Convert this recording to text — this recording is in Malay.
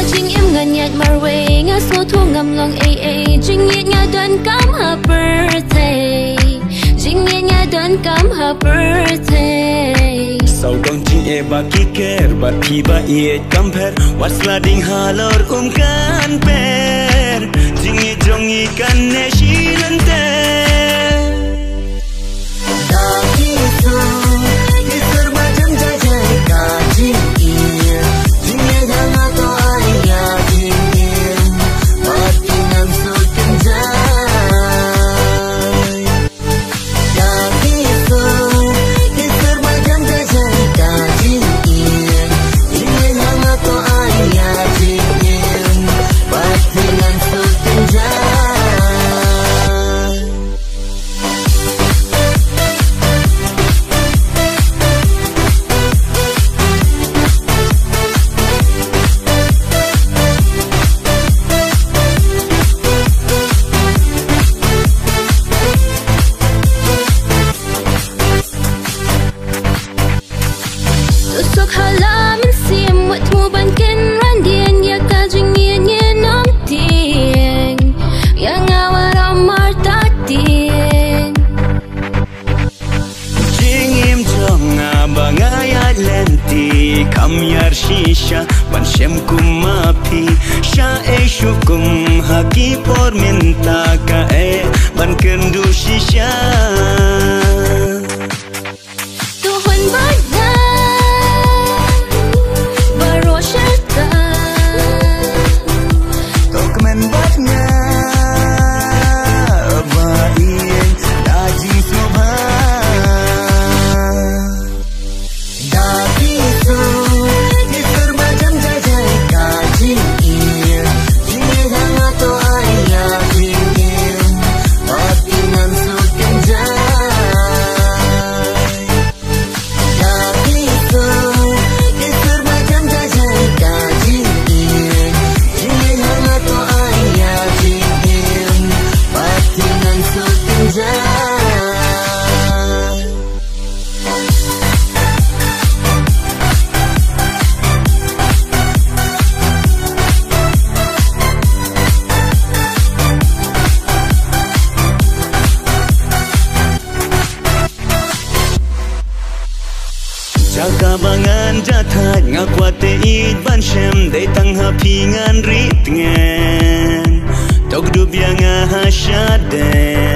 jing em ngan nhạt marway nga so thu ngam long a jing yet nga don come her birthday jing yet nga don come her birthday sau dong jing e ba ki ker ba pi ba e compare what's lading halor kan per jing e jong i kan ne shilante da ki so ki serba jam jajai ka jing e jing e jana to ai ya jing e mati nam so kenjai da ki so ki serba jam jajai ka jing e jing e jana to ai ya jing e mati nam so kenjai sok hala min sim wat mu ban ken ran dien ya ka jing yen yen nam tieng yang awara mar ta tien jing im jong ba nga ya lenti kam yar shisha ban shem kumapi sha e shukum haki por minta ka e ban kendu shisha tuhon bada baro shelta Tokmen batnya bain daji sobha da ki so ki serba jam jajai ka jing e jing e jana to ai ya jing e mati nam so kenjai da ki so ki serba jam jajai ka jing e jing e jana to ai ya jing e mati nam so kenjai Jaga bangan jathat ngakwate id ban shem dei tang ha pingan rit ngen tok du bianga ha shaden